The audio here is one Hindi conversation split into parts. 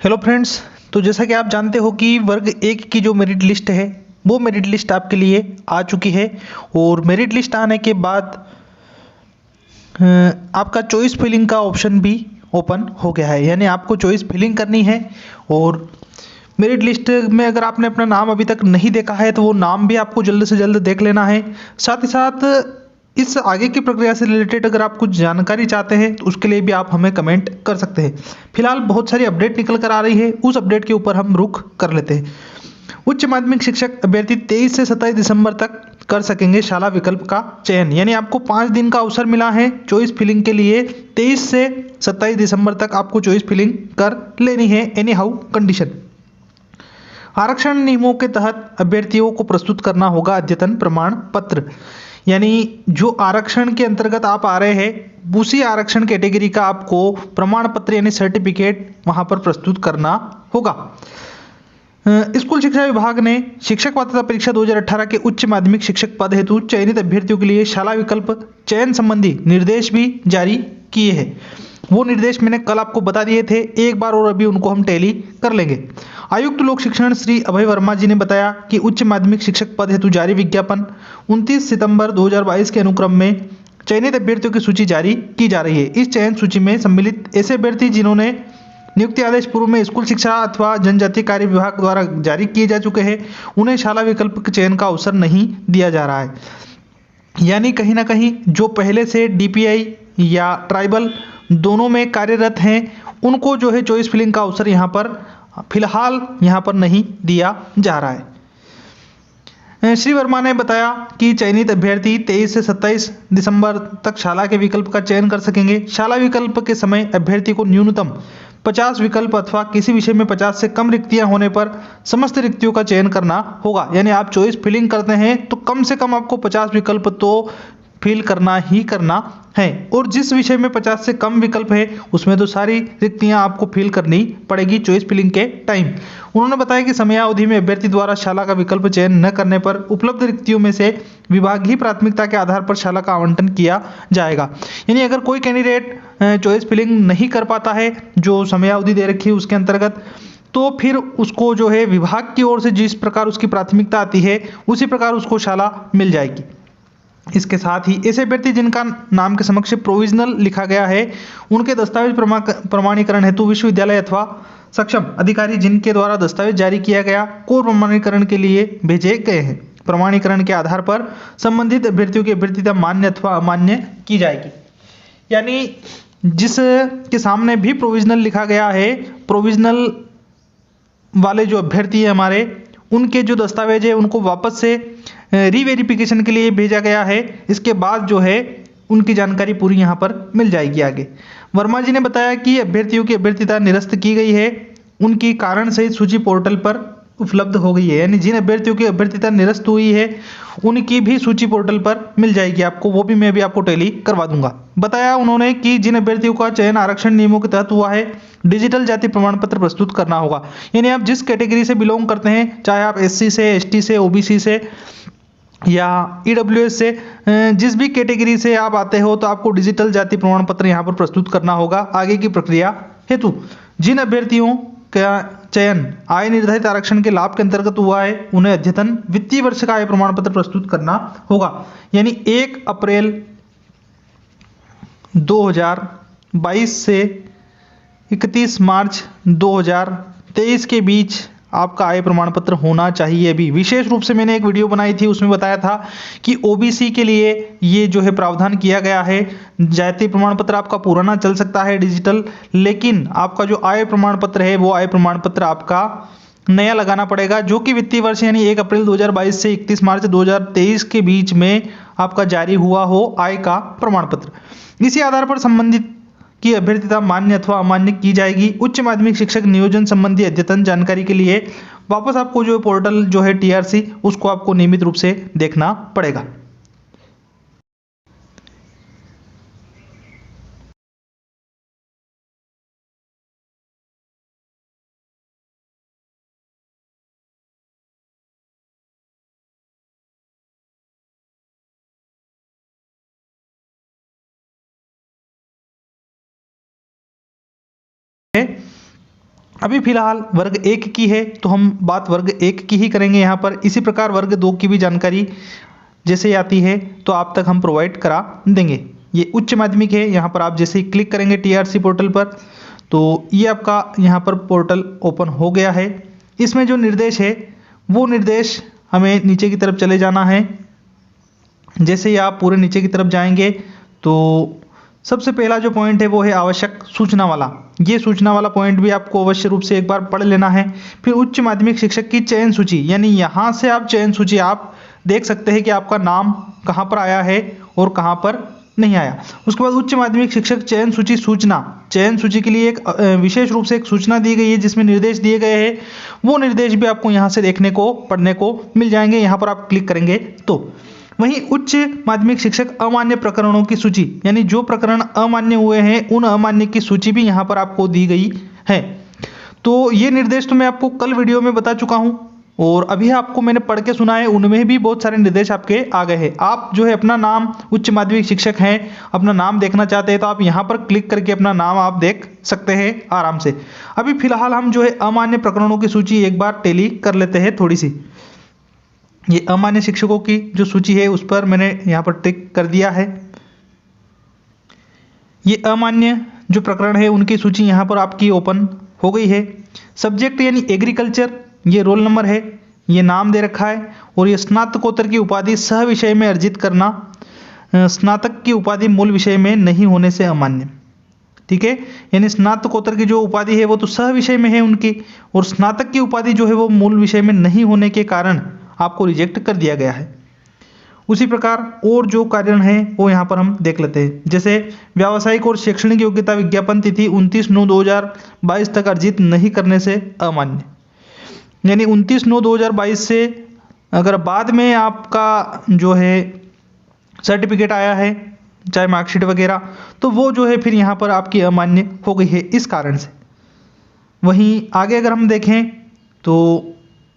Hello friends. तो जैसा कि आप जानते हो कि वर्ग एक की जो मेरिट लिस्ट है वो मेरिट लिस्ट आपके लिए आ चुकी है। और मेरिट लिस्ट आने के बाद आपका चॉइस फिलिंग का ऑप्शन भी ओपन हो गया है, यानी आपको चॉइस फिलिंग करनी है। और मेरिट लिस्ट में अगर आपने अपना नाम अभी तक नहीं देखा है तो वो नाम भी आपको जल्द से जल्द देख लेना है। साथ ही साथ इस आगे की प्रक्रिया से रिलेटेड अगर आप कुछ जानकारी चाहते हैं तो उसके लिए भी आप हमें कमेंट कर सकते हैं। फिलहाल बहुत सारी अपडेट निकल कर आ रही है, उस अपडेट के ऊपर हम रुख कर लेते हैं। उच्च माध्यमिक शिक्षक अभ्यर्थी 23 से 27 दिसंबर तक कर सकेंगे शाला विकल्प का चयन, यानी आपको 5 दिन का अवसर मिला है चॉइस फिलिंग के लिए। 23 से 27 दिसंबर तक आपको चॉइस फिलिंग कर लेनी है एनी हाउ कंडीशन। आरक्षण नियमों के तहत अभ्यर्थियों को प्रस्तुत करना होगा अद्यतन प्रमाण पत्र, यानी जो आरक्षण के अंतर्गत आप आ रहे हैं उसी आरक्षण कैटेगरी का आपको प्रमाण पत्र यानी सर्टिफिकेट वहां पर प्रस्तुत करना होगा। स्कूल शिक्षा विभाग ने शिक्षक पात्रता परीक्षा 2018 के उच्च माध्यमिक शिक्षक पद हेतु चयनित अभ्यर्थियों के लिए शाला विकल्प चयन संबंधी निर्देश भी जारी किए हैं। वो निर्देश मैंने कल आपको बता दिए थे, एक बार और अभी उनको हम टैली कर लेंगे। आयुक्त लोक शिक्षण श्री अभय वर्मा जी ने बताया कि उच्च माध्यमिक शिक्षक पद हेतु जारी विज्ञापन 29 सितंबर 2022 के अनुक्रम में चयनित अभ्यर्थियों की सूची जारी की जा रही है। इस चयन सूची में सम्मिलित ऐसे अभ्यर्थी जिन्होंने नियुक्ति आदेश पूर्व में स्कूल शिक्षा अथवा जनजातीय कार्य विभाग द्वारा जारी किए जा चुके हैं, उन्हें शाला विकल्प के चयन का अवसर नहीं दिया जा रहा है। यानी कहीं ना कहीं जो पहले से डीपीआई या ट्राइबल दोनों में कार्यरत हैं उनको जो है चॉइस फिलिंग का अवसर यहाँ पर फिलहाल यहाँ पर नहीं दिया जा रहा है। श्री वर्मा ने बताया कि चयनित अभ्यर्थी 23 से 27 दिसंबर तक शाला के विकल्प का चयन कर सकेंगे। शाला विकल्प के समय अभ्यर्थी को न्यूनतम 50 विकल्प अथवा किसी विषय में 50 से कम रिक्तियां होने पर समस्त रिक्तियों का चयन करना होगा। यानी आप चॉइस फिलिंग करते हैं तो कम से कम आपको 50 विकल्प तो फिल करना ही करना है, और जिस विषय में 50 से कम विकल्प है उसमें तो सारी रिक्तियां आपको फिल करनी पड़ेगी चॉइस फिलिंग के टाइम। उन्होंने बताया कि समयावधि में अभ्यर्थी द्वारा शाला का विकल्प चयन न करने पर उपलब्ध रिक्तियों में से विभागीय प्राथमिकता के आधार पर शाला का आवंटन किया जाएगा। यानी अगर कोई कैंडिडेट चॉइस फिलिंग नहीं कर पाता है जो समयावधि दे रखी है उसके अंतर्गत, तो फिर उसको जो है विभाग की ओर से जिस प्रकार उसकी प्राथमिकता आती है उसी प्रकार उसको शाला मिल जाएगी। इसके साथ ही ऐसे अभ्यर्थी जिनका नाम के समक्ष प्रोविजनल लिखा गया है उनके दस्तावेज प्रमाणीकरण हेतु विश्वविद्यालय अथवा सक्षम अधिकारी जिनके द्वारा दस्तावेज जारी किया गया कोर प्रमाणीकरण के लिए भेजे गए हैं। प्रमाणीकरण के आधार पर संबंधित अभ्यर्थियों की अभ्यर्थता मान्य अथवा अमान्य की जाएगी। यानी जिस के सामने भी प्रोविजनल लिखा गया है, प्रोविजनल वाले जो अभ्यर्थी है हमारे उनके जो दस्तावेज है उनको वापस से रीवेरिफिकेशन के लिए भेजा गया है। इसके बाद जो है उनकी जानकारी पूरी यहाँ पर मिल जाएगी आगे। वर्मा जी ने बताया कि अभ्यर्थियों की अभ्यर्थता निरस्त की गई है, उनकी कारण सहित सूची पोर्टल पर उपलब्ध हो गई है। यानी जिन अभ्यर्थियों की अभ्यर्थता निरस्त हुई है उनकी भी सूची पोर्टल पर मिल जाएगी आपको, वो भी मैं भी आपको टैली करवा दूंगा। बताया उन्होंने कि जिन अभ्यर्थियों का चयन आरक्षण नियमों के तहत हुआ है डिजिटल जाति प्रमाण पत्र प्रस्तुत करना होगा। यानी आप जिस कैटेगरी से बिलोंग करते हैं, चाहे आप एससी से, एसटी से, ओबीसी से या ईडब्ल्यूएस से, जिस भी कैटेगरी से आप आते हो तो आपको डिजिटल जाति प्रमाण पत्र यहाँ पर प्रस्तुत करना होगा आगे की प्रक्रिया हेतु। जिन अभ्यर्थियों का चयन आय निर्धारित आरक्षण के लाभ के अंतर्गत हुआ है उन्हें अद्यतन वित्तीय वर्ष का आय प्रमाण पत्र प्रस्तुत करना होगा। यानी 1 अप्रैल 2022 से 31 मार्च 2023 के बीच आपका आय प्रमाण पत्र होना चाहिए। अभी विशेष रूप से मैंने एक वीडियो बनाई थी उसमें बताया था कि ओबीसी के लिए ये जो है प्रावधान किया गया है, जाति प्रमाण पत्र आपका पुराना चल सकता है डिजिटल, लेकिन आपका जो आय प्रमाण पत्र है वो आय प्रमाण पत्र आपका नया लगाना पड़ेगा जो कि वित्तीय वर्ष यानी 1 अप्रैल 2022 से 31 मार्च 2023 के बीच में आपका जारी हुआ हो आय का प्रमाण पत्र। इसी आधार पर संबंधित की अभ्यर्थता मान्य अथवा अमान्य की जाएगी। उच्च माध्यमिक शिक्षक नियोजन संबंधी अद्यतन जानकारी के लिए वापस आपको जो पोर्टल जो है टीआरसी उसको आपको नियमित रूप से देखना पड़ेगा। अभी फिलहाल वर्ग 1 की है तो हम बात वर्ग 1 की ही करेंगे यहाँ पर। इसी प्रकार वर्ग 2 की भी जानकारी जैसे आती है तो आप तक हम प्रोवाइड करा देंगे। ये उच्च माध्यमिक है, यहाँ पर आप जैसे ही क्लिक करेंगे टीआरसी पोर्टल पर तो ये आपका यहाँ पर पोर्टल ओपन हो गया है। इसमें जो निर्देश है वो निर्देश हमें नीचे की तरफ चले जाना है। जैसे ही आप पूरे नीचे की तरफ जाएंगे तो सबसे पहला जो पॉइंट है वो है आवश्यक सूचना वाला। ये सूचना वाला पॉइंट भी आपको अवश्य रूप से एक बार पढ़ लेना है। फिर उच्च माध्यमिक शिक्षक की चयन सूची, यानी यहाँ से आप चयन सूची आप देख सकते हैं कि आपका नाम कहाँ पर आया है और कहाँ पर नहीं आया। उसके बाद उच्च माध्यमिक शिक्षक चयन सूची सूचना, चयन सूची के लिए एक विशेष रूप से एक सूचना दी गई है जिसमें निर्देश दिए गए हैं। वो निर्देश भी आपको यहाँ से देखने को पढ़ने को मिल जाएंगे, यहाँ पर आप क्लिक करेंगे तो। वहीं उच्च माध्यमिक शिक्षक अमान्य प्रकरणों की सूची, यानी जो प्रकरण अमान्य हुए हैं उन अमान्य की सूची भी यहाँ पर आपको दी गई है। तो ये निर्देश तो मैं आपको कल वीडियो में बता चुका हूँ और अभी आपको मैंने पढ़ के सुना है, उनमें भी बहुत सारे निर्देश आपके आ गए हैं। आप जो है अपना नाम, उच्च माध्यमिक शिक्षक हैं, अपना नाम देखना चाहते हैं तो आप यहाँ पर क्लिक करके अपना नाम आप देख सकते हैं आराम से। अभी फिलहाल हम जो है अमान्य प्रकरणों की सूची एक बार टैली कर लेते हैं थोड़ी सी। ये अमान्य शिक्षकों की जो सूची है उस पर मैंने यहाँ पर टिक कर दिया है। ये अमान्य जो प्रकरण है उनकी सूची यहाँ पर आपकी ओपन हो गई है। सब्जेक्ट यानी एग्रीकल्चर, ये रोल नंबर है, ये नाम दे रखा है। और ये स्नातकोत्तर की उपाधि सह विषय में अर्जित करना, स्नातक की उपाधि मूल विषय में नहीं होने से अमान्य। ठीक है, यानी स्नातकोत्तर की जो उपाधि है वो तो सह विषय में है उनकी, और स्नातक की उपाधि जो है वो मूल विषय में नहीं होने के कारण आपको रिजेक्ट कर दिया गया है। उसी प्रकार और जो कारण है वो यहाँ पर हम देख लेते हैं। जैसे व्यावसायिक और शैक्षणिक योग्यता विज्ञापन तिथि 29/9/2022 तक अर्जित नहीं करने से अमान्य, यानी 29/9/2022 से अगर बाद में आपका जो है सर्टिफिकेट आया है, चाहे मार्कशीट वगैरह, तो वो जो है फिर यहाँ पर आपकी अमान्य हो गई है इस कारण से। वहीं आगे अगर हम देखें तो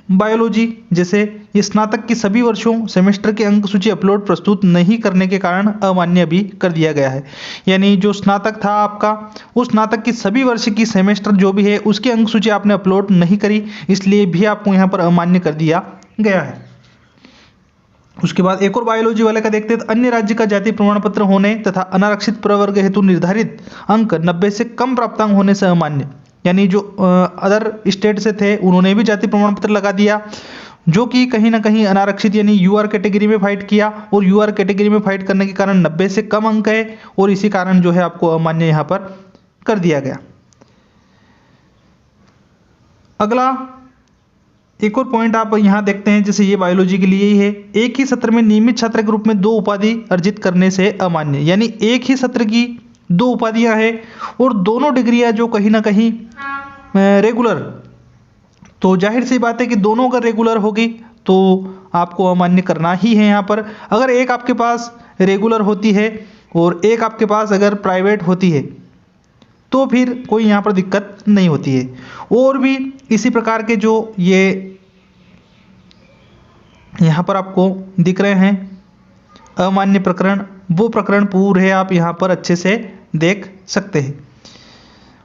बायोलॉजी, जैसे ये स्नातक की सभी वर्षों सेमेस्टर के अंक सूची अपलोड प्रस्तुत नहीं करने के कारण अमान्य भी कर दिया गया है। यानी जो स्नातक था आपका, उस स्नातक की सभी वर्ष की सेमेस्टर जो भी है उसकी अंक सूची आपने अपलोड नहीं करी, इसलिए भी आपको यहाँ पर अमान्य कर दिया गया है। उसके बाद एक और बायोलॉजी वाले का देखते हैं। अन्य राज्य का जाति प्रमाण पत्र होने तथा अनारक्षित प्रवर्ग हेतु निर्धारित अंक 90 से कम प्राप्तांक होने से अमान्य, यानी जो अदर स्टेट से थे उन्होंने भी जाति प्रमाण पत्र लगा दिया, जो कि कहीं ना कहीं अनारक्षित यानी यूआर कैटेगरी में फाइट किया, और यूआर कैटेगरी में फाइट करने के कारण 90 से कम अंक है और इसी कारण जो है आपको अमान्य यहाँ पर कर दिया गया। अगला एक और पॉइंट आप यहाँ देखते हैं, जैसे ये बायोलॉजी के लिए ही है। एक ही सत्र में नियमित छात्र के रूप में 2 उपाधि अर्जित करने से अमान्य, यानी एक ही सत्र की 2 उपाधियां हैं और दोनों डिग्रियां जो कहीं ना कहीं रेगुलर, तो जाहिर सी बात है कि दोनों अगर रेगुलर होगी तो आपको अमान्य करना ही है यहाँ पर। अगर एक आपके पास रेगुलर होती है और एक आपके पास अगर प्राइवेट होती है तो फिर कोई यहाँ पर दिक्कत नहीं होती है। और भी इसी प्रकार के जो ये यहाँ पर आपको दिख रहे हैं अमान्य प्रकरण, वो प्रकरण पूरे आप यहाँ पर अच्छे से देख सकते हैं।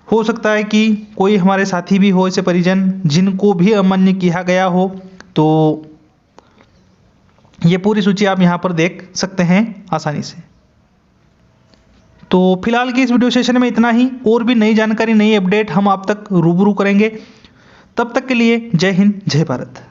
हो सकता है कि कोई हमारे साथी भी हो, ऐसे परिजन जिनको भी अमान्य किया गया हो, तो ये पूरी सूची आप यहाँ पर देख सकते हैं आसानी से। तो फिलहाल की इस वीडियो सेशन में इतना ही, और भी नई जानकारी, नई अपडेट हम आप तक रूबरू करेंगे। तब तक के लिए जय हिंद, जय भारत।